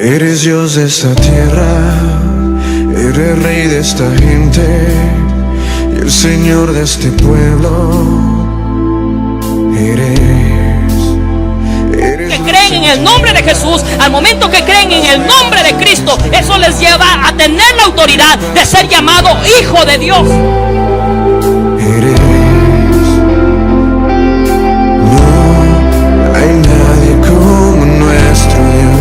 Eres Dios de esta tierra, eres Rey de esta gente y el Señor de este pueblo. Que creen en el nombre de Jesús, al momento que creen en el nombre de Cristo, eso les lleva a tener la autoridad de ser llamado hijo de Dios. No hay nadie como nuestro Dios.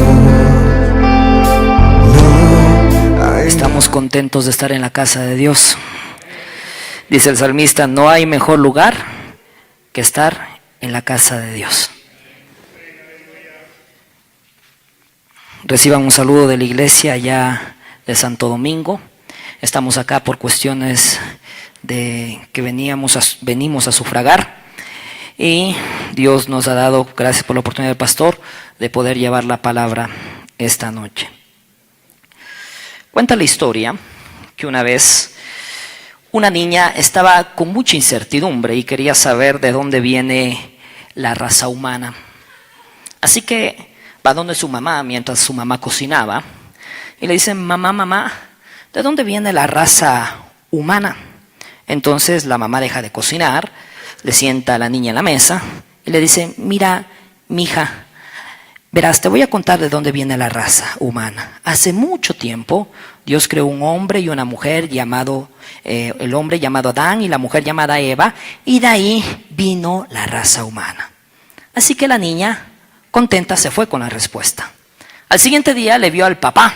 Estamos contentos de estar en la casa de Dios. Dice el salmista: no hay mejor lugar que estar en la casa de Dios. Reciban un saludo de la iglesia allá de Santo Domingo. Estamos acá por cuestiones de que venimos a sufragar, y Dios nos ha dado, gracias por la oportunidad del pastor, de poder llevar la palabra esta noche. Cuenta la historia que una vez una niña estaba con mucha incertidumbre y quería saber de dónde viene la raza humana. Así que va donde su mamá mientras su mamá cocinaba y le dice: mamá, ¿de dónde viene la raza humana? Entonces la mamá deja de cocinar, le sienta a la niña en la mesa y le dice: mira, mija, verás, te voy a contar de dónde viene la raza humana. Hace mucho tiempo Dios creó un hombre y una mujer llamado, el hombre llamado Adán y la mujer llamada Eva, y de ahí vino la raza humana. Así que la niña, contenta, se fue con la respuesta. Al siguiente día le vio al papá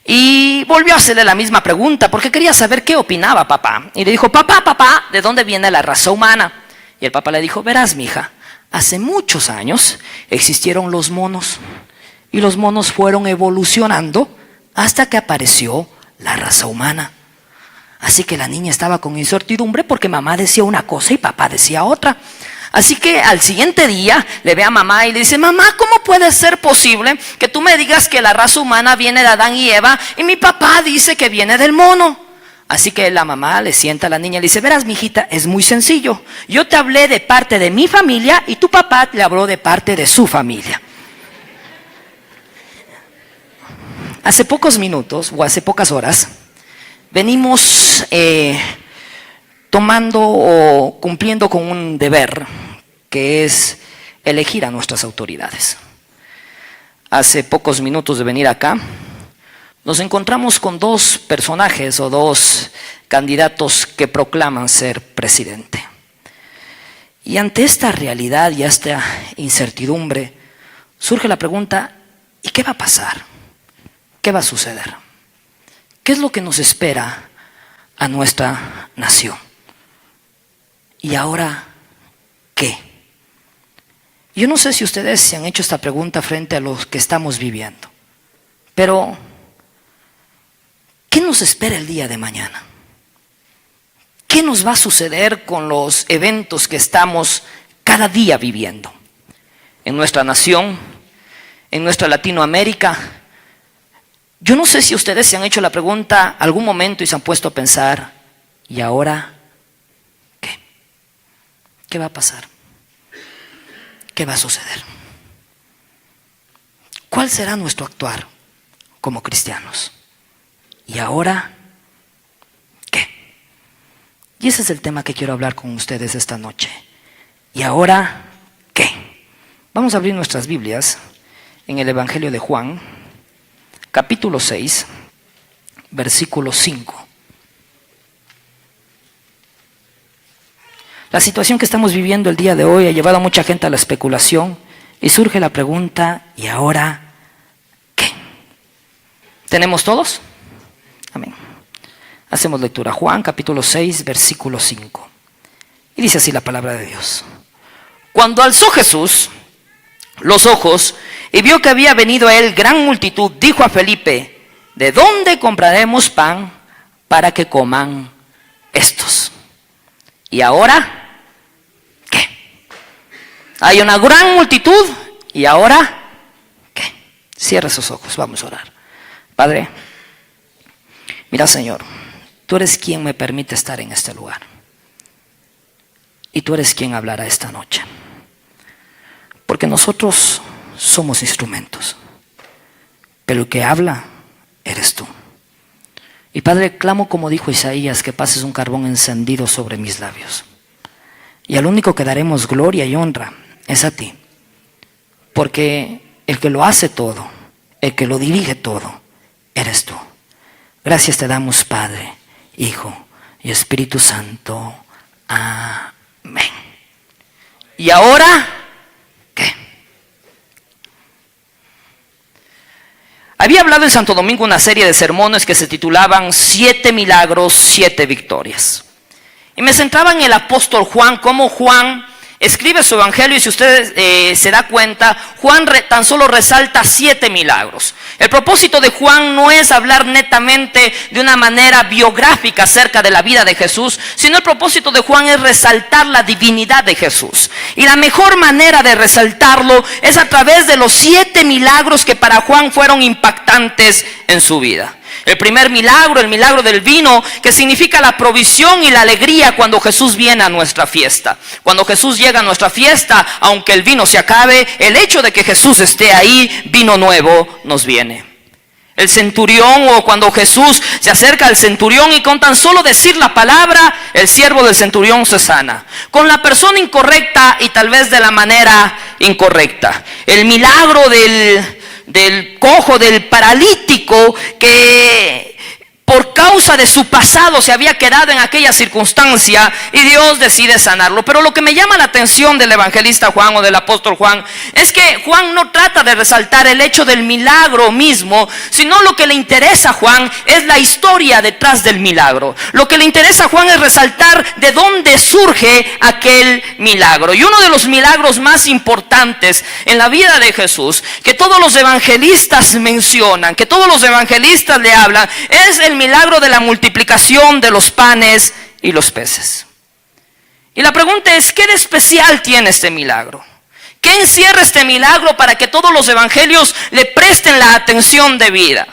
y volvió a hacerle la misma pregunta porque quería saber qué opinaba papá. Y le dijo: papá, ¿de dónde viene la raza humana? Y el papá le dijo: verás, mija, hace muchos años existieron los monos y los monos fueron evolucionando hasta que apareció la raza humana. Así que la niña estaba con incertidumbre porque mamá decía una cosa y papá decía otra. Así que al siguiente día le ve a mamá y le dice: mamá, ¿cómo puede ser posible que tú me digas que la raza humana viene de Adán y Eva y mi papá dice que viene del mono? Así que la mamá le sienta a la niña y le dice: verás, mijita, es muy sencillo. Yo te hablé de parte de mi familia y tu papá le habló de parte de su familia. Hace pocos minutos o hace pocas horas venimos tomando o cumpliendo con un deber que es elegir a nuestras autoridades. Hace pocos minutos de venir acá, nos encontramos con dos personajes o dos candidatos que proclaman ser presidente. Y ante esta realidad y esta incertidumbre, surge la pregunta: ¿y qué va a pasar? ¿Qué va a suceder? ¿Qué es lo que nos espera a nuestra nación? ¿Y ahora qué? Yo no sé si ustedes se han hecho esta pregunta frente a los que estamos viviendo, pero ¿qué nos espera el día de mañana? ¿Qué nos va a suceder con los eventos que estamos cada día viviendo? En nuestra nación, en nuestra Latinoamérica. Yo no sé si ustedes se han hecho la pregunta algún momento y se han puesto a pensar: ¿y ahora qué? ¿Qué va a pasar? ¿Qué va a suceder? ¿Cuál será nuestro actuar como cristianos? ¿Y ahora qué? Y ese es el tema que quiero hablar con ustedes esta noche. ¿Y ahora qué? Vamos a abrir nuestras Biblias en el Evangelio de Juan, capítulo 6, versículo 5. La situación que estamos viviendo el día de hoy ha llevado a mucha gente a la especulación y surge la pregunta: ¿y ahora qué? ¿Tenemos todos? Amén. Hacemos lectura. Juan capítulo 6, versículo 5. Y dice así la palabra de Dios: cuando alzó Jesús los ojos y vio que había venido a él gran multitud, dijo a Felipe: ¿de dónde compraremos pan para que coman estos? ¿Y ahora qué? Hay una gran multitud, ¿y ahora qué? Cierra sus ojos, vamos a orar. Padre, mira, Señor, tú eres quien me permite estar en este lugar. Y tú eres quien hablará esta noche. Porque nosotros somos instrumentos. pero el que habla eres tú. Y Padre, clamo como dijo Isaías, que pases un carbón encendido sobre mis labios. Y al único que daremos gloria y honra es a ti. Porque el que lo hace todo, el que lo dirige todo, eres tú. Gracias te damos, Padre, Hijo y Espíritu Santo. Amén. ¿Y ahora qué? Había hablado en Santo Domingo una serie de sermones que se titulaban 7 milagros, 7 victorias. Y me centraba en el apóstol Juan, cómo Juan escribe su evangelio, y si usted se da cuenta, Juan tan solo resalta 7 milagros. El propósito de Juan no es hablar netamente de una manera biográfica acerca de la vida de Jesús, sino el propósito de Juan es resaltar la divinidad de Jesús. Y la mejor manera de resaltarlo es a través de los 7 milagros que para Juan fueron impactantes en su vida. El primer milagro, el milagro del vino, que significa la provisión y la alegría cuando Jesús viene a nuestra fiesta. Cuando Jesús llega a nuestra fiesta, aunque el vino se acabe, el hecho de que Jesús esté ahí, vino nuevo nos viene. El centurión, o cuando Jesús se acerca al centurión y con tan solo decir la palabra, el siervo del centurión se sana. Con la persona incorrecta y tal vez de la manera incorrecta. El milagro del cojo, del paralítico, que por causa de su pasado se había quedado en aquella circunstancia y Dios decide sanarlo. Pero lo que me llama la atención del evangelista Juan o del apóstol Juan es que Juan no trata de resaltar el hecho del milagro mismo, sino lo que le interesa a Juan es la historia detrás del milagro. Lo que le interesa a Juan es resaltar de dónde surge aquel milagro. Y uno de los milagros más importantes en la vida de Jesús, que todos los evangelistas mencionan, que todos los evangelistas le hablan, es el milagro de la multiplicación de los panes y los peces. Y la pregunta es, ¿qué de especial tiene este milagro? ¿Qué encierra este milagro para que todos los evangelios le presten la atención debida?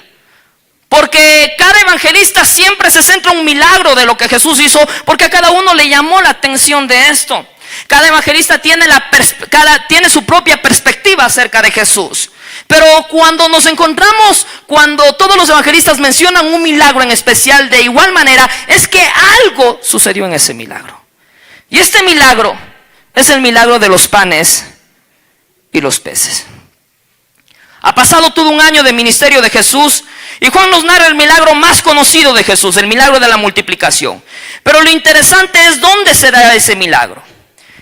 Porque cada evangelista siempre se centra en un milagro de lo que Jesús hizo, porque a cada uno le llamó la atención de esto. Cada evangelista tiene su propia perspectiva acerca de Jesús. Pero cuando nos encontramos, cuando todos los evangelistas mencionan un milagro en especial de igual manera, es que algo sucedió en ese milagro. Y este milagro es el milagro de los panes y los peces. Ha pasado todo un año de ministerio de Jesús y Juan nos narra el milagro más conocido de Jesús, el milagro de la multiplicación. Pero lo interesante es dónde se da ese milagro.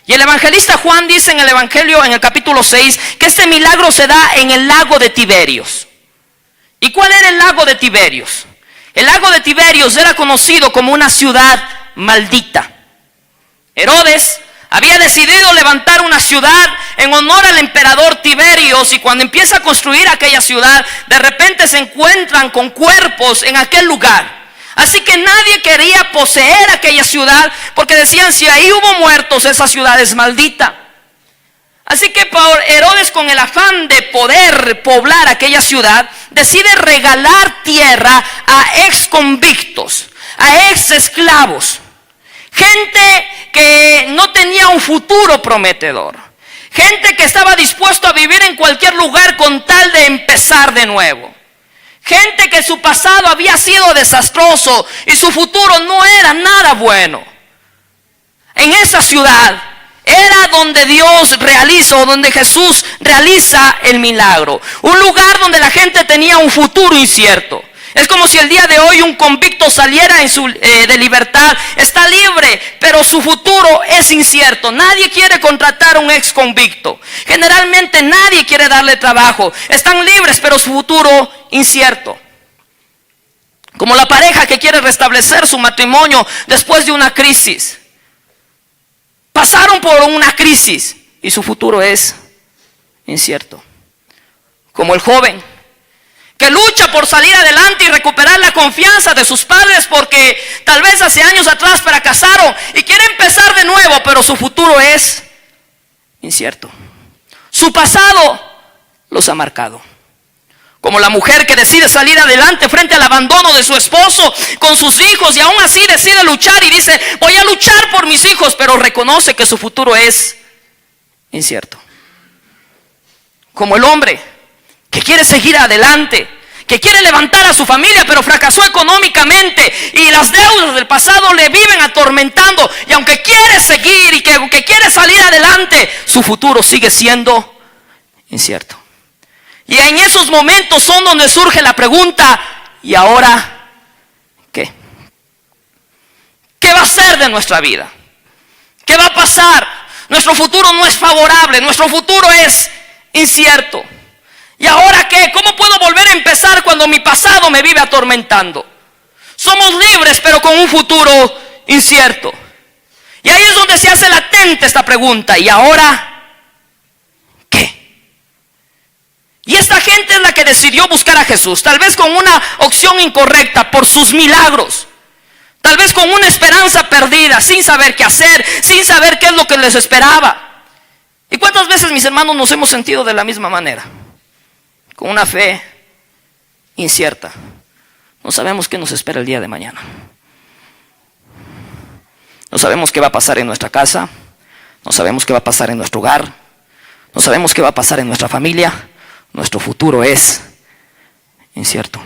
Y el evangelista Juan dice en el evangelio, en el capítulo 6, que este milagro se da en el lago de Tiberios. ¿Y cuál era el lago de Tiberios? El lago de Tiberios era conocido como una ciudad maldita. Herodes había decidido levantar una ciudad en honor al emperador Tiberios, y cuando empieza a construir aquella ciudad, de repente se encuentran con cuerpos en aquel lugar. Así que nadie quería poseer aquella ciudad, porque decían, si ahí hubo muertos, esa ciudad es maldita. Así que Herodes, con el afán de poder poblar aquella ciudad, decide regalar tierra a ex convictos, a ex esclavos, gente que no tenía un futuro prometedor, gente que estaba dispuesto a vivir en cualquier lugar con tal de empezar de nuevo. Gente que su pasado había sido desastroso y su futuro no era nada bueno. En esa ciudad era donde Dios realiza, o donde Jesús realiza el milagro. Un lugar donde la gente tenía un futuro incierto. Es como si el día de hoy un convicto saliera de libertad, está libre, pero su futuro es incierto. Nadie quiere contratar a un ex convicto. Generalmente nadie quiere darle trabajo. Están libres, pero su futuro incierto. Como la pareja que quiere restablecer su matrimonio después de una crisis. Pasaron por una crisis y su futuro es incierto. Como el joven que lucha por salir adelante y recuperar la confianza de sus padres, porque tal vez hace años atrás fracasaron y quiere empezar de nuevo, pero su futuro es incierto. Su pasado los ha marcado. Como la mujer que decide salir adelante frente al abandono de su esposo con sus hijos, y aún así decide luchar y dice, voy a luchar por mis hijos, pero reconoce que su futuro es incierto. Como el hombre que quiere seguir adelante, que quiere levantar a su familia, pero fracasó económicamente y las deudas del pasado le viven atormentando, y aunque quiere seguir y que quiere salir adelante, su futuro sigue siendo incierto. Y en esos momentos son donde surge la pregunta: ¿y ahora qué? ¿Qué va a ser de nuestra vida? ¿Qué va a pasar? Nuestro futuro no es favorable, nuestro futuro es incierto. ¿Y ahora qué? ¿Cómo puedo volver a empezar cuando mi pasado me vive atormentando? Somos libres, pero con un futuro incierto. Y ahí es donde se hace latente esta pregunta: ¿y ahora qué? Y esta gente es la que decidió buscar a Jesús, tal vez con una opción incorrecta por sus milagros, tal vez con una esperanza perdida, sin saber qué hacer, sin saber qué es lo que les esperaba. ¿Y cuántas veces, mis hermanos, nos hemos sentido de la misma manera? Con una fe incierta. No sabemos qué nos espera el día de mañana. No sabemos qué va a pasar en nuestra casa. No sabemos qué va a pasar en nuestro hogar. No sabemos qué va a pasar en nuestra familia. Nuestro futuro es incierto.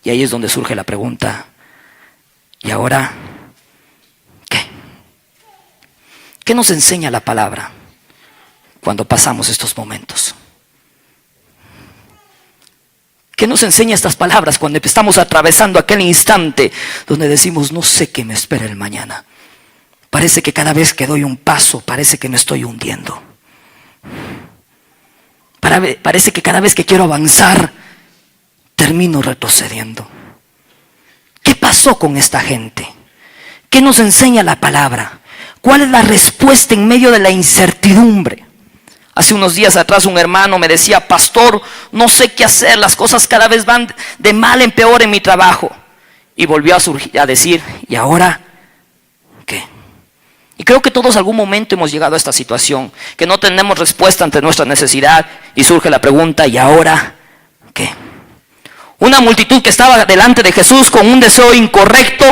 Y ahí es donde surge la pregunta: ¿y ahora qué? ¿Qué nos enseña la palabra cuando pasamos estos momentos? ¿Qué nos enseña estas palabras cuando estamos atravesando aquel instante donde decimos: no sé qué me espera el mañana? Parece que cada vez que doy un paso, parece que me estoy hundiendo. Parece que cada vez que quiero avanzar, termino retrocediendo. ¿Qué pasó con esta gente? ¿Qué nos enseña la palabra? ¿Cuál es la respuesta en medio de la incertidumbre? Hace unos días atrás un hermano me decía: pastor, no sé qué hacer, las cosas cada vez van de mal en peor en mi trabajo. Y volvió a decir: ¿y ahora qué? Y creo que todos algún momento hemos llegado a esta situación, que no tenemos respuesta ante nuestra necesidad, y surge la pregunta: ¿y ahora qué? Una multitud que estaba delante de Jesús con un deseo incorrecto,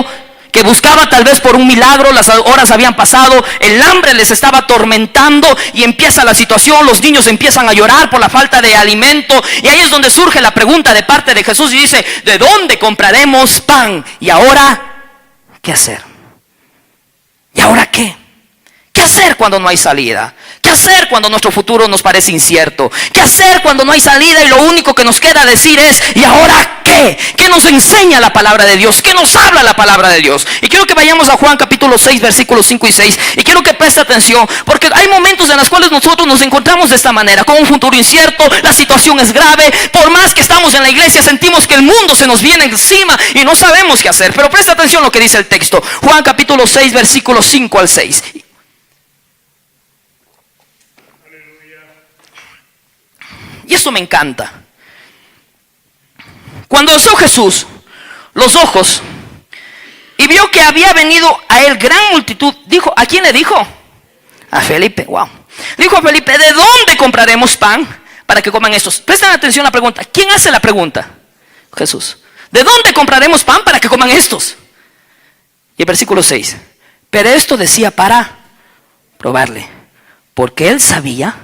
que buscaba tal vez por un milagro. Las horas habían pasado, el hambre les estaba atormentando y empieza la situación. Los niños empiezan a llorar por la falta de alimento, y ahí es donde surge la pregunta de parte de Jesús y dice: ¿de dónde compraremos pan? ¿Y ahora qué hacer? ¿Y ahora qué? ¿Qué hacer cuando no hay salida? ¿Qué hacer cuando nuestro futuro nos parece incierto? ¿Qué hacer cuando no hay salida y lo único que nos queda decir es: ¿y ahora qué? ¿Qué nos enseña la palabra de Dios? ¿Qué nos habla la palabra de Dios? Y quiero que vayamos a Juan capítulo 6, versículos 5 y 6. Y quiero que preste atención, porque hay momentos en los cuales nosotros nos encontramos de esta manera, con un futuro incierto, la situación es grave. Por más que estamos en la iglesia, sentimos que el mundo se nos viene encima y no sabemos qué hacer. Pero presta atención a lo que dice el texto. Juan capítulo 6, versículos 5 al 6. Y eso me encanta. Cuando alzó Jesús los ojos y vio que había venido a él gran multitud, dijo: ¿a quién le dijo? A Felipe. Wow. Dijo a Felipe: ¿de dónde compraremos pan para que coman estos? Presten atención a la pregunta. ¿Quién hace la pregunta? Jesús. ¿De dónde compraremos pan para que coman estos? Y el versículo 6. Pero esto decía para probarle, porque él sabía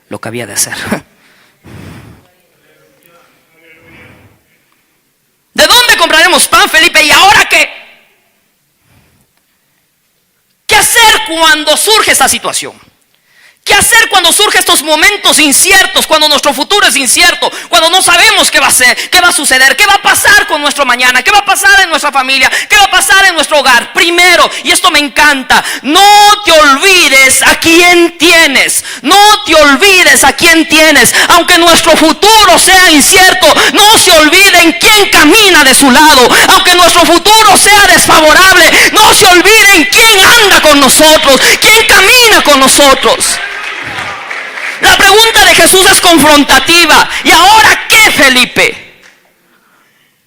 lo que había de hacer. ¿De dónde compraremos pan, Felipe? ¿Y ahora qué? ¿Qué hacer cuando surge esta situación? ¿Qué hacer cuando surgen estos momentos inciertos? Cuando nuestro futuro es incierto, cuando no sabemos qué va a ser, qué va a suceder, qué va a pasar con nuestro mañana, qué va a pasar en nuestra familia, qué va a pasar en nuestro hogar. Primero, y esto me encanta, no te olvides a quién tienes. No te olvides a quién tienes. Aunque nuestro futuro sea incierto, no se olviden quién camina de su lado. Aunque nuestro futuro sea desfavorable, no se olviden quién anda con nosotros, quién camina con nosotros. La pregunta de Jesús es confrontativa. ¿Y ahora qué, Felipe?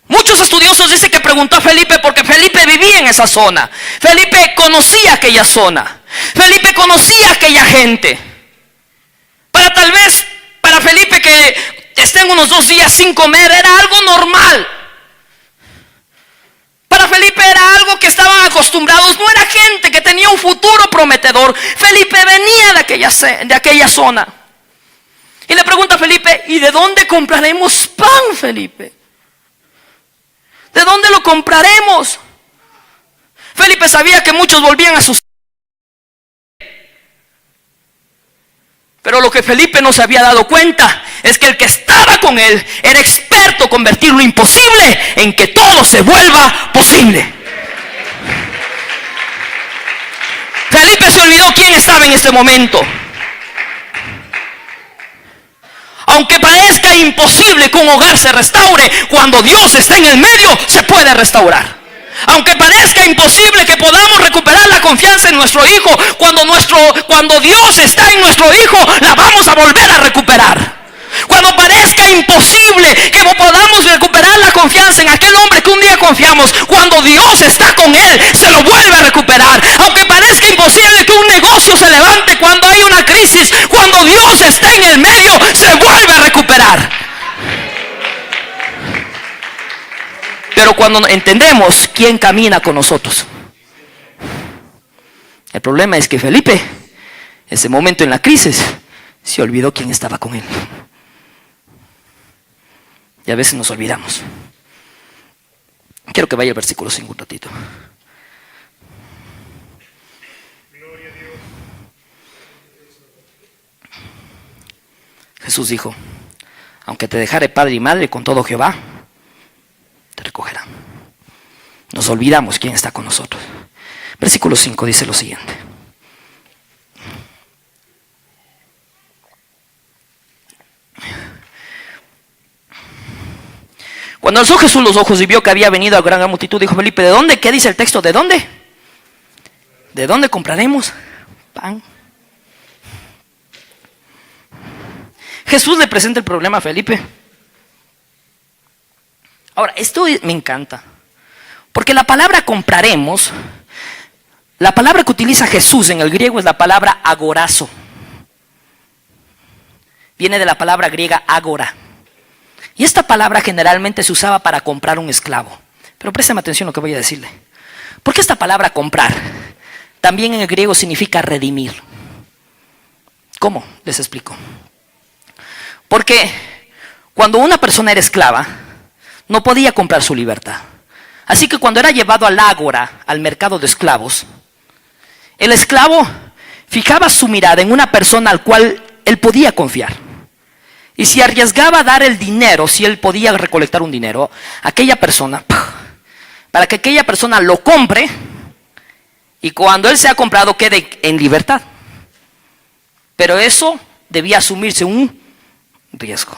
Muchos estudiosos dicen que preguntó a Felipe porque Felipe vivía en esa zona. Felipe conocía aquella zona. Felipe conocía aquella gente. Tal vez para Felipe, que estén unos 2 días sin comer, era algo normal. Para Felipe era algo que estaban acostumbrados. No era gente que tenía un futuro prometedor. Felipe venía de aquella zona. Y le pregunta a Felipe, ¿y de dónde compraremos pan, Felipe? ¿De dónde lo compraremos? Felipe sabía que muchos volvían a sus... Pero lo que Felipe no se había dado cuenta es que el que estaba con él era experto en convertir lo imposible en que todo se vuelva posible. Felipe se olvidó quién estaba en este momento. Aunque parezca imposible que un hogar se restaure, cuando Dios está en el medio, se puede restaurar. Aunque parezca imposible que podamos recuperar la confianza en nuestro hijo, cuando Dios está en nuestro hijo, la vamos a volver a recuperar. Cuando parezca imposible que podamos recuperar la confianza en aquel hombre que un día confiamos, cuando Dios está con él, se lo vuelve a recuperar. Aunque parezca imposible que un negocio se levante cuando hay una crisis, cuando Dios está en el medio, se vuelve a recuperar. Pero cuando entendemos quién camina con nosotros. El problema es que Felipe, ese momento en la crisis, se olvidó quién estaba con él. Y a veces nos olvidamos. Quiero que vaya al versículo 5 un ratito. Jesús dijo, aunque te dejare padre y madre, con todo Jehová te recogerá. Nos olvidamos quién está con nosotros. Versículo 5 dice lo siguiente. Cuando alzó Jesús los ojos y vio que había venido a gran multitud, dijo Felipe, ¿de dónde? ¿Qué dice el texto? ¿De dónde? ¿De dónde compraremos pan? Jesús le presenta el problema a Felipe. Ahora, esto me encanta, porque la palabra compraremos, la palabra que utiliza Jesús en el griego es la palabra agorazo. Viene de la palabra griega agora. Y esta palabra generalmente se usaba para comprar un esclavo. Pero préstame atención a lo que voy a decirle. Porque esta palabra comprar también en el griego significa redimir. ¿Cómo? Les explico. Porque cuando una persona era esclava, no podía comprar su libertad. Así que cuando era llevado al ágora, al mercado de esclavos, el esclavo fijaba su mirada en una persona al cual él podía confiar. Y si arriesgaba a dar el dinero, si él podía recolectar un dinero, aquella persona, para que aquella persona lo compre, y cuando él sea comprado quede en libertad. Pero eso debía asumirse un riesgo.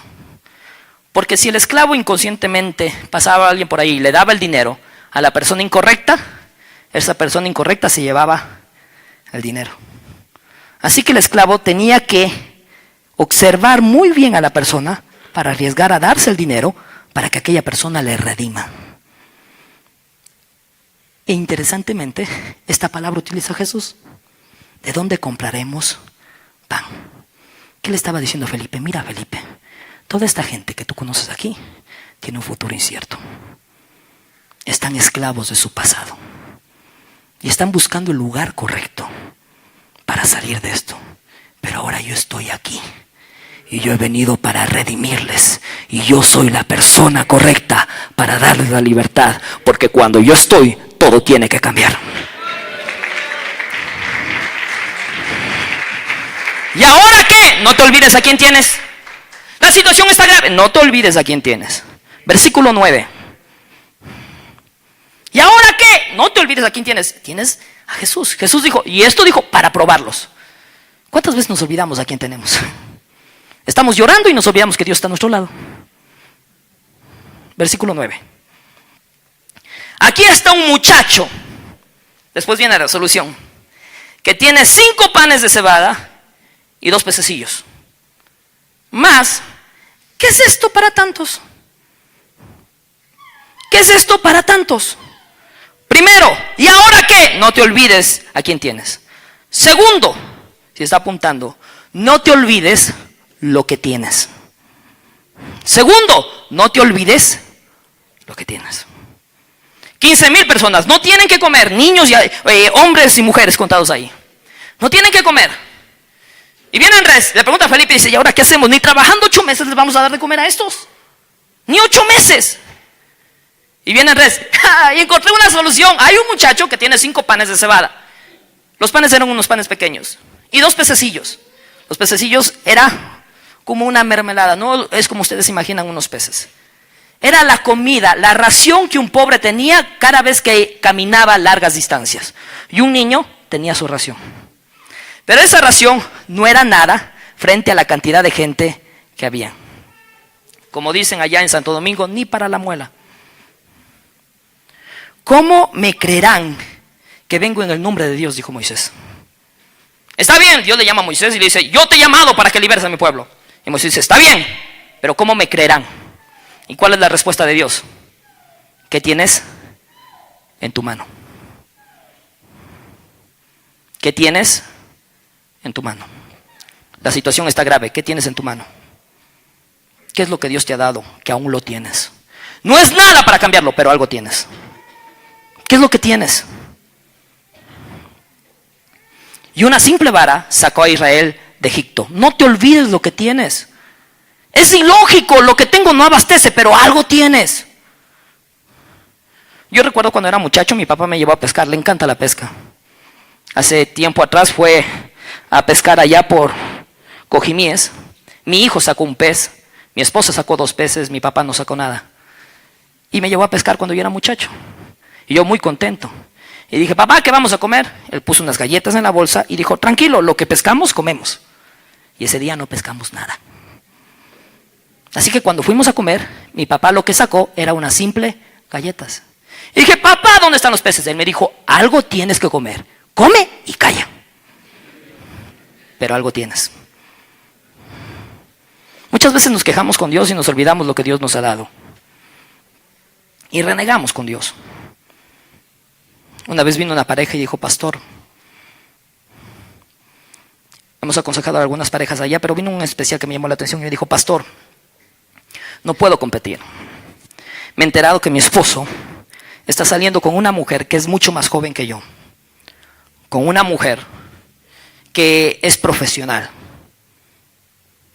Porque si el esclavo inconscientemente pasaba a alguien por ahí y le daba el dinero a la persona incorrecta, esa persona incorrecta se llevaba el dinero. Así que el esclavo tenía que observar muy bien a la persona para arriesgar a darse el dinero para que aquella persona le redima. E interesantemente, esta palabra utiliza Jesús. ¿De dónde compraremos pan? ¿Qué le estaba diciendo a Felipe? Mira, Felipe, toda esta gente que tú conoces aquí tiene un futuro incierto. Están esclavos de su pasado y están buscando el lugar correcto para salir de esto. Pero ahora yo estoy aquí y yo he venido para redimirles, y yo soy la persona correcta para darles la libertad, porque cuando yo estoy, todo tiene que cambiar. ¿Y ahora qué? No te olvides a quién tienes. La situación está grave, no te olvides a quién tienes. Versículo 9. ¿Y ahora qué? No te olvides a quién tienes. Tienes a Jesús. Jesús dijo, y esto dijo para probarlos. ¿Cuántas veces nos olvidamos a quién tenemos? Estamos llorando y nos olvidamos que Dios está a nuestro lado. Versículo 9. Aquí está un muchacho, después viene la solución, que tiene 5 panes de cebada y 2 pececillos. Más, ¿qué es esto para tantos? ¿Qué es esto para tantos? Primero, ¿y ahora qué? No te olvides a quién tienes. Segundo, si está apuntando, no te olvides lo que tienes. Segundo, no te olvides lo que tienes. 15,000 personas no tienen que comer, niños y hombres y mujeres contados ahí. No tienen que comer. Y viene Andrés, le pregunta a Felipe y dice, ¿y ahora qué hacemos? Ni trabajando 8 meses les vamos a dar de comer a estos. Ni 8 meses. Y viene Andrés, y encontré una solución. Hay un muchacho que tiene 5 panes de cebada. Los panes eran unos panes pequeños. Y 2 pececillos. Los pececillos era como una mermelada. No es como ustedes imaginan unos peces. Era la comida, la ración que un pobre tenía cada vez que caminaba largas distancias. Y un niño tenía su ración. Pero esa ración no era nada frente a la cantidad de gente que había. Como dicen allá en Santo Domingo, ni para la muela. ¿Cómo me creerán que vengo en el nombre de Dios? Dijo Moisés. Está bien, Dios le llama a Moisés y le dice, yo te he llamado para que liberes a mi pueblo. Y Moisés dice, está bien, pero ¿cómo me creerán? ¿Y cuál es la respuesta de Dios? ¿Qué tienes en tu mano? ¿Qué tienes en tu mano? La situación está grave. ¿Qué tienes en tu mano? ¿Qué es lo que Dios te ha dado? Que aún lo tienes. No es nada para cambiarlo, pero algo tienes. ¿Qué es lo que tienes? Y una simple vara sacó a Israel de Egipto. No te olvides lo que tienes. Es ilógico, lo que tengo no abastece, pero algo tienes. Yo recuerdo cuando era muchacho, mi papá me llevó a pescar, le encanta la pesca. Hace tiempo atrás fue a pescar allá por Cojimíes. Mi hijo sacó un pez, mi esposa sacó 2 peces, mi papá no sacó nada. Y me llevó a pescar cuando yo era muchacho. Y yo muy contento. Y dije, papá, ¿qué vamos a comer? Él puso unas galletas en la bolsa y dijo, tranquilo, lo que pescamos, comemos. Y ese día no pescamos nada. Así que cuando fuimos a comer, mi papá lo que sacó era una simple galletas. Y dije, papá, ¿dónde están los peces? Él me dijo, algo tienes que comer. Come y calla. Pero algo tienes. Muchas veces nos quejamos con Dios y nos olvidamos lo que Dios nos ha dado. Y renegamos con Dios. Una vez vino una pareja y dijo, pastor, hemos aconsejado a algunas parejas allá, pero vino un especial que me llamó la atención y me dijo, pastor, no puedo competir. Me he enterado que mi esposo está saliendo con una mujer que es mucho más joven que yo. Con una mujer que es profesional.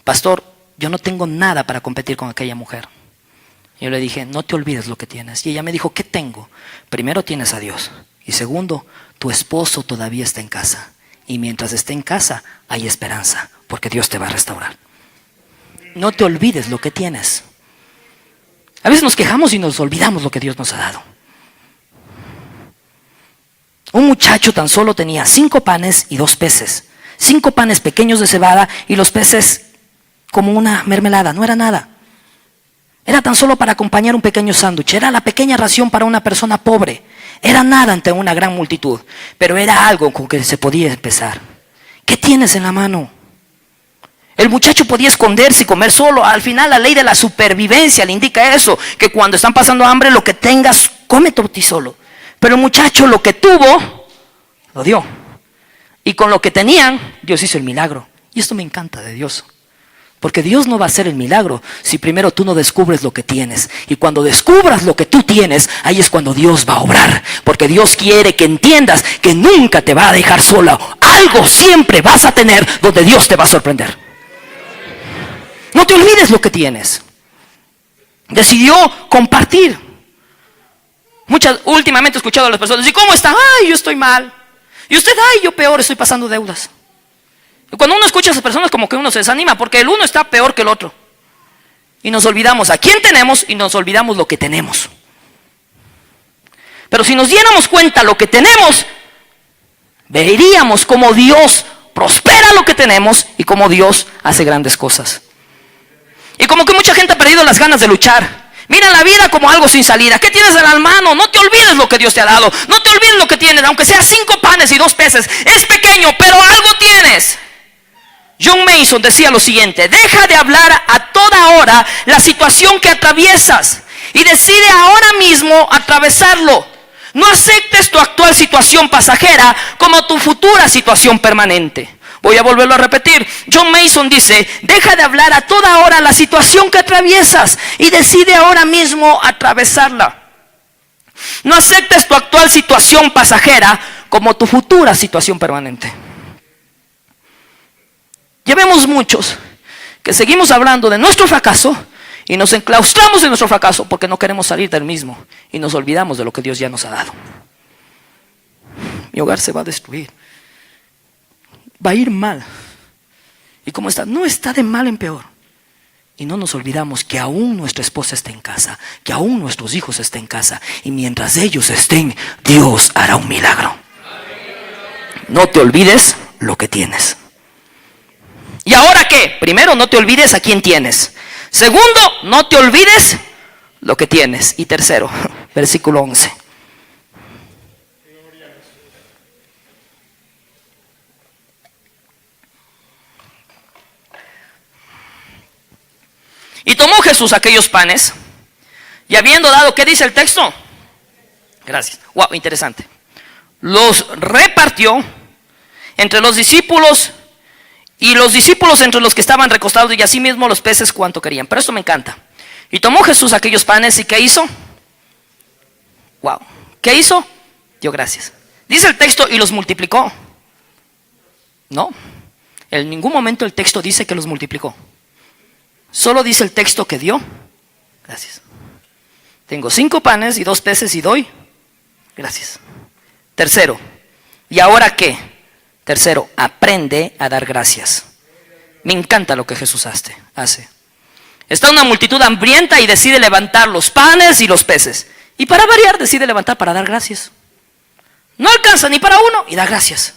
Pastor, yo no tengo nada para competir con aquella mujer. Yo le dije, no te olvides lo que tienes. Y ella me dijo, ¿qué tengo? Primero tienes a Dios. Y segundo, tu esposo todavía está en casa. Y mientras esté en casa, hay esperanza, porque Dios te va a restaurar. No te olvides lo que tienes. A veces nos quejamos y nos olvidamos lo que Dios nos ha dado. Un muchacho tan solo tenía 5 panes y 2 peces. 5 panes pequeños de cebada y los peces como una mermelada, no era nada. Era tan solo para acompañar un pequeño sándwich. Era la pequeña ración para una persona pobre. Era nada ante una gran multitud, pero era algo con que se podía empezar. ¿Qué tienes en la mano? El muchacho podía esconderse y comer solo. Al final la ley de la supervivencia le indica eso, que cuando están pasando hambre, lo que tengas, cómete por ti solo. Pero el muchacho lo que tuvo, lo dio. Y con lo que tenían, Dios hizo el milagro. Y esto me encanta de Dios. Porque Dios no va a hacer el milagro si primero tú no descubres lo que tienes. Y cuando descubras lo que tú tienes, ahí es cuando Dios va a obrar. Porque Dios quiere que entiendas que nunca te va a dejar sola. Algo siempre vas a tener donde Dios te va a sorprender. No te olvides lo que tienes. Decidió compartir. Últimamente he escuchado a las personas, ¿y cómo está? Ay, yo estoy mal. Y usted, ay, yo peor, estoy pasando deudas. Y cuando uno escucha a esas personas, como que uno se desanima, porque el uno está peor que el otro. Y nos olvidamos a quién tenemos y nos olvidamos lo que tenemos. Pero si nos diéramos cuenta lo que tenemos, veríamos cómo Dios prospera lo que tenemos y cómo Dios hace grandes cosas. Y como que mucha gente ha perdido las ganas de luchar. Mira la vida como algo sin salida. ¿Qué tienes en la mano? No te olvides lo que Dios te ha dado. No te olvides lo que tienes, aunque sea 5 panes y 2 peces. Es pequeño, pero algo tienes. John Mason decía lo siguiente: deja de hablar a toda hora la situación que atraviesas y decide ahora mismo atravesarlo. No aceptes tu actual situación pasajera como tu futura situación permanente. Voy a volverlo a repetir. John Mason dice: deja de hablar a toda hora la situación que atraviesas y decide ahora mismo atravesarla. No aceptes tu actual situación pasajera como tu futura situación permanente. Ya vemos muchos que seguimos hablando de nuestro fracaso y nos enclaustramos en nuestro fracaso porque no queremos salir del mismo y nos olvidamos de lo que Dios ya nos ha dado. Mi hogar se va a destruir, va a ir mal. ¿Y cómo está? No está de mal en peor. Y no nos olvidamos que aún nuestra esposa está en casa, que aún nuestros hijos estén en casa, y mientras ellos estén, Dios hará un milagro. No te olvides lo que tienes. ¿Y ahora qué? Primero, no te olvides a quién tienes. Segundo, no te olvides lo que tienes. Y tercero, versículo 11. Y tomó Jesús aquellos panes, y habiendo dado, ¿qué dice el texto? Gracias. Wow, interesante. Los repartió entre los discípulos, y los discípulos entre los que estaban recostados, y asimismo los peces cuanto querían. Pero esto me encanta. Y tomó Jesús aquellos panes, ¿y qué hizo? Wow. ¿Qué hizo? Dio gracias. Dice el texto, y los multiplicó. No. En ningún momento el texto dice que los multiplicó. Solo dice el texto que dio gracias. Tengo 5 panes y 2 peces y doy gracias. Tercero, ¿y ahora qué? Tercero, aprende a dar gracias. Me encanta lo que Jesús hace. Está una multitud hambrienta y decide levantar los panes y los peces. Y para variar decide levantar para dar gracias. No alcanza ni para uno y da gracias.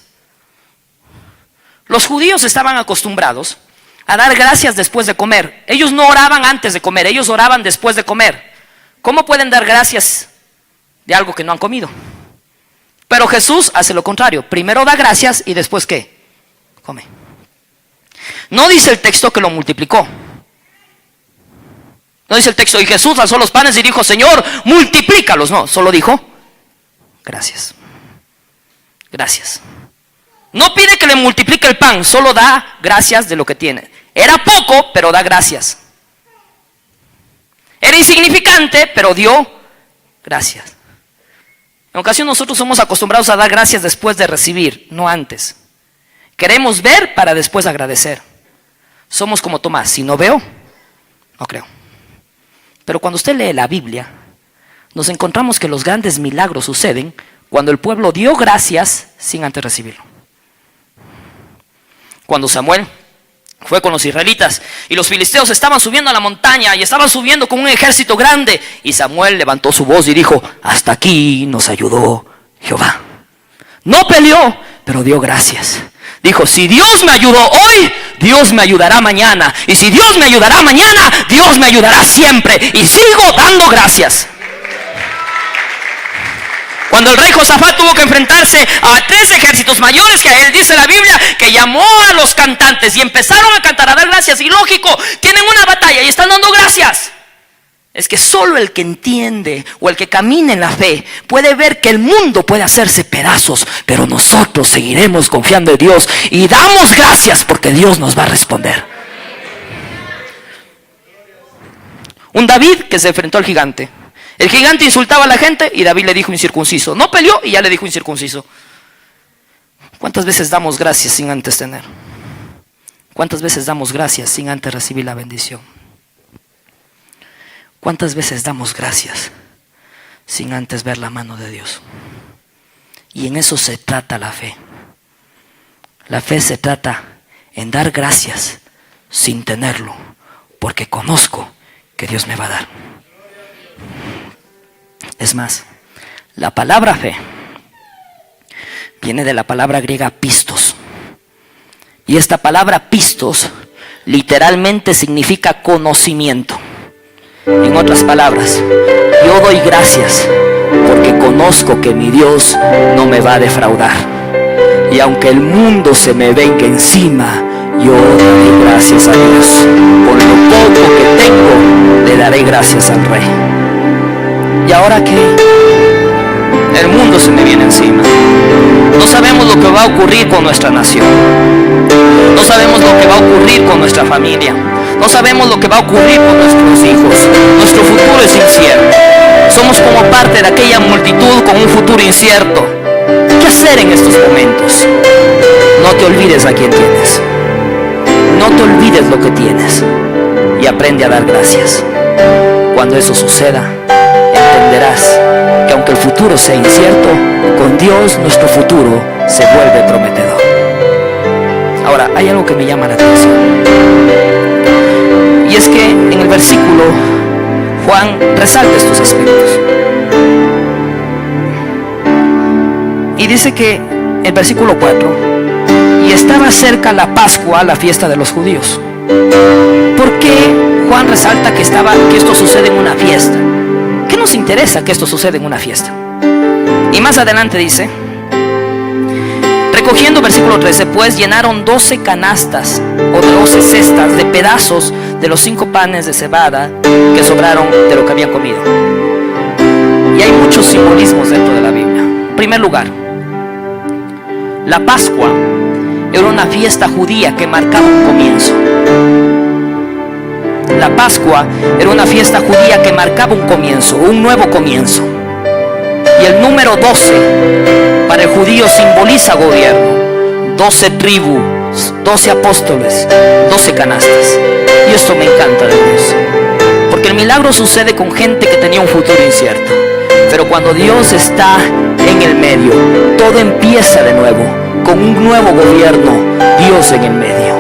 Los judíos estaban acostumbrados a dar gracias después de comer. Ellos no oraban antes de comer, ellos oraban después de comer. ¿Cómo pueden dar gracias de algo que no han comido? Pero Jesús hace lo contrario. Primero da gracias y después ¿qué? Come. No dice el texto que lo multiplicó. No dice el texto, y Jesús alzó los panes y dijo, Señor, multiplícalos. No, solo dijo, gracias. Gracias. No pide que le multiplique el pan, solo da gracias de lo que tiene. Era poco, pero da gracias. Era insignificante, pero dio gracias. En ocasión nosotros somos acostumbrados a dar gracias después de recibir, no antes. Queremos ver para después agradecer. Somos como Tomás, si no veo, no creo. Pero cuando usted lee la Biblia, nos encontramos que los grandes milagros suceden cuando el pueblo dio gracias sin antes recibirlo. Cuando Samuel fue con los israelitas y los filisteos estaban subiendo a la montaña y estaban subiendo con un ejército grande, y Samuel levantó su voz y dijo, hasta aquí nos ayudó Jehová. No peleó, pero dio gracias. Dijo, si Dios me ayudó hoy, Dios me ayudará mañana, y si Dios me ayudará mañana, Dios me ayudará siempre, y sigo dando gracias. Cuando el rey Josafat tuvo que enfrentarse a 3 ejércitos mayores que a él, dice la Biblia que llamó a los cantantes y empezaron a cantar, a dar gracias. Y lógico, tienen una batalla y están dando gracias. Es que solo el que entiende o el que camina en la fe puede ver que el mundo puede hacerse pedazos, pero nosotros seguiremos confiando en Dios y damos gracias porque Dios nos va a responder. Un David que se enfrentó al gigante. El gigante insultaba a la gente y David le dijo incircunciso. No peleó y ya le dijo incircunciso. ¿Cuántas veces damos gracias sin antes tener? ¿Cuántas veces damos gracias sin antes recibir la bendición? ¿Cuántas veces damos gracias sin antes ver la mano de Dios? Y en eso se trata la fe. La fe se trata en dar gracias sin tenerlo, porque conozco que Dios me va a dar. Es más, la palabra fe viene de la palabra griega pistos. Y esta palabra pistos literalmente significa conocimiento. En otras palabras, yo doy gracias porque conozco que mi Dios no me va a defraudar. Y aunque el mundo se me venga encima, yo daré gracias a Dios. Por lo poco que tengo, le daré gracias al Rey. ¿Y ahora qué? El mundo se me viene encima. No sabemos lo que va a ocurrir con nuestra nación. No sabemos lo que va a ocurrir con nuestra familia. No sabemos lo que va a ocurrir con nuestros hijos. Nuestro futuro es incierto. Somos como parte de aquella multitud con un futuro incierto. ¿Qué hacer en estos momentos? No te olvides a quién tienes. olvides lo que tienes y aprende a dar gracias. Cuando eso suceda, entenderás que aunque el futuro sea incierto, con Dios nuestro futuro se vuelve prometedor. Ahora, hay algo que me llama la atención. Y es que en el versículo Juan resalta estos aspectos. Y dice que el versículo 4, y estaba cerca la Pascua, la fiesta de los judíos. ¿Por qué Juan resalta que esto sucede en una fiesta? ¿Qué nos interesa que esto suceda en una fiesta? Y más adelante dice, recogiendo, versículo 13, pues llenaron 12 canastas o 12 cestas de pedazos de los 5 panes de cebada que sobraron de lo que habían comido. Y hay muchos simbolismos dentro de la Biblia. En primer lugar, la Pascua era una fiesta judía que marcaba un comienzo. La Pascua era una fiesta judía que marcaba un comienzo, un nuevo comienzo. Y el número 12 para el judío simboliza gobierno. 12 tribus, 12 apóstoles, 12 canastas. Y esto me encanta de Dios, porque el milagro sucede con gente que tenía un futuro incierto. Pero cuando Dios está en el medio, todo empieza de nuevo, con un nuevo gobierno, Dios en el medio.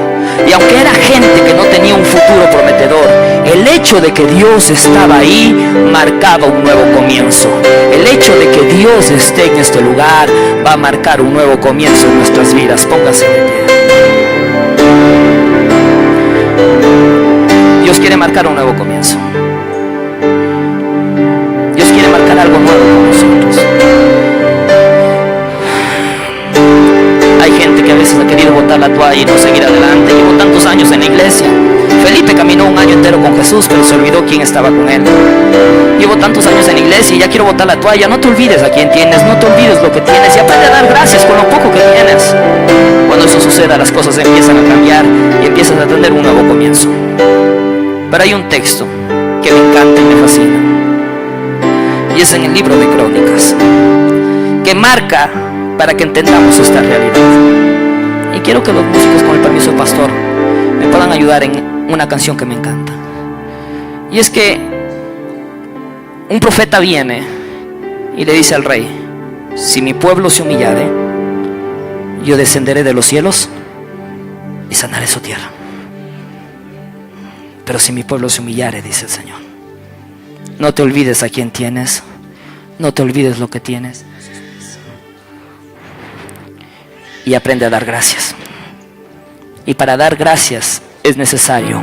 Y aunque era gente que no tenía un futuro prometedor, el hecho de que Dios estaba ahí marcaba un nuevo comienzo. El hecho de que Dios esté en este lugar va a marcar un nuevo comienzo en nuestras vidas. Póngase de pie. Dios quiere marcar un nuevo comienzo. Dios quiere marcar algo nuevo con nosotros. Hay gente que a veces ha querido botar la toalla y no seguir adelante. Llevo tantos años en la iglesia. Felipe caminó un año entero con Jesús, pero se olvidó quién estaba con él. Llevo tantos años en la iglesia y ya quiero botar la toalla. No te olvides a quién tienes, no te olvides lo que tienes y aprende a dar gracias con lo poco que tienes. Cuando eso suceda, las cosas empiezan a cambiar y empiezas a tener un nuevo comienzo. Pero hay un texto que me encanta y me fascina, y es en el libro de Crónicas, que marca para que entendamos esta realidad. Y quiero que los músicos, con el permiso del pastor, me puedan ayudar en una canción que me encanta. Y es que un profeta viene y le dice al rey: si mi pueblo se humillare, yo descenderé de los cielos y sanaré su tierra. Pero si mi pueblo se humillare, dice el Señor, no te olvides a quién tienes, no te olvides lo que tienes, y aprende a dar gracias. Y para dar gracias es necesario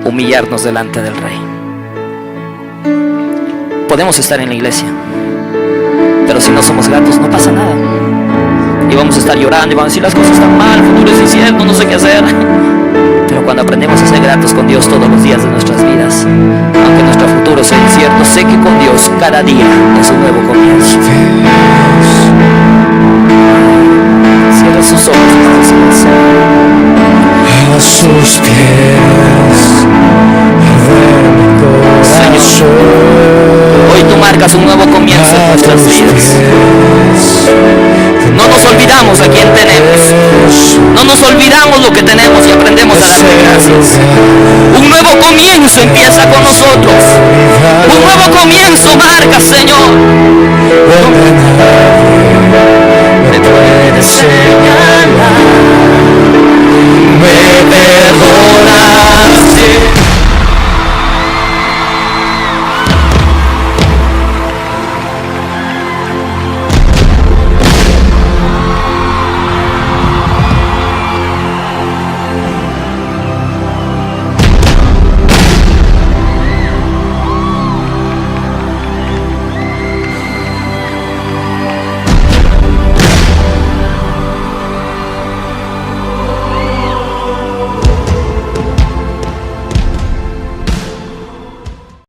humillarnos delante del Rey. Podemos estar en la iglesia, pero si no somos gratos no pasa nada. Y vamos a estar llorando y vamos a decir: las cosas están mal, el futuro es incierto, no sé qué hacer. Pero cuando aprendemos a ser gratos con Dios todos los días de nuestras vidas, aunque nuestro futuro sea incierto, sé que con Dios cada día es un nuevo comienzo. Cierra sus ojos. A sus pies, Señor, hoy tú marcas un nuevo comienzo en nuestras vidas. No nos olvidamos a quién tenemos. No nos olvidamos lo que tenemos y aprendemos a darle gracias. Un nuevo comienzo empieza con nosotros. Un nuevo comienzo marca, Señor.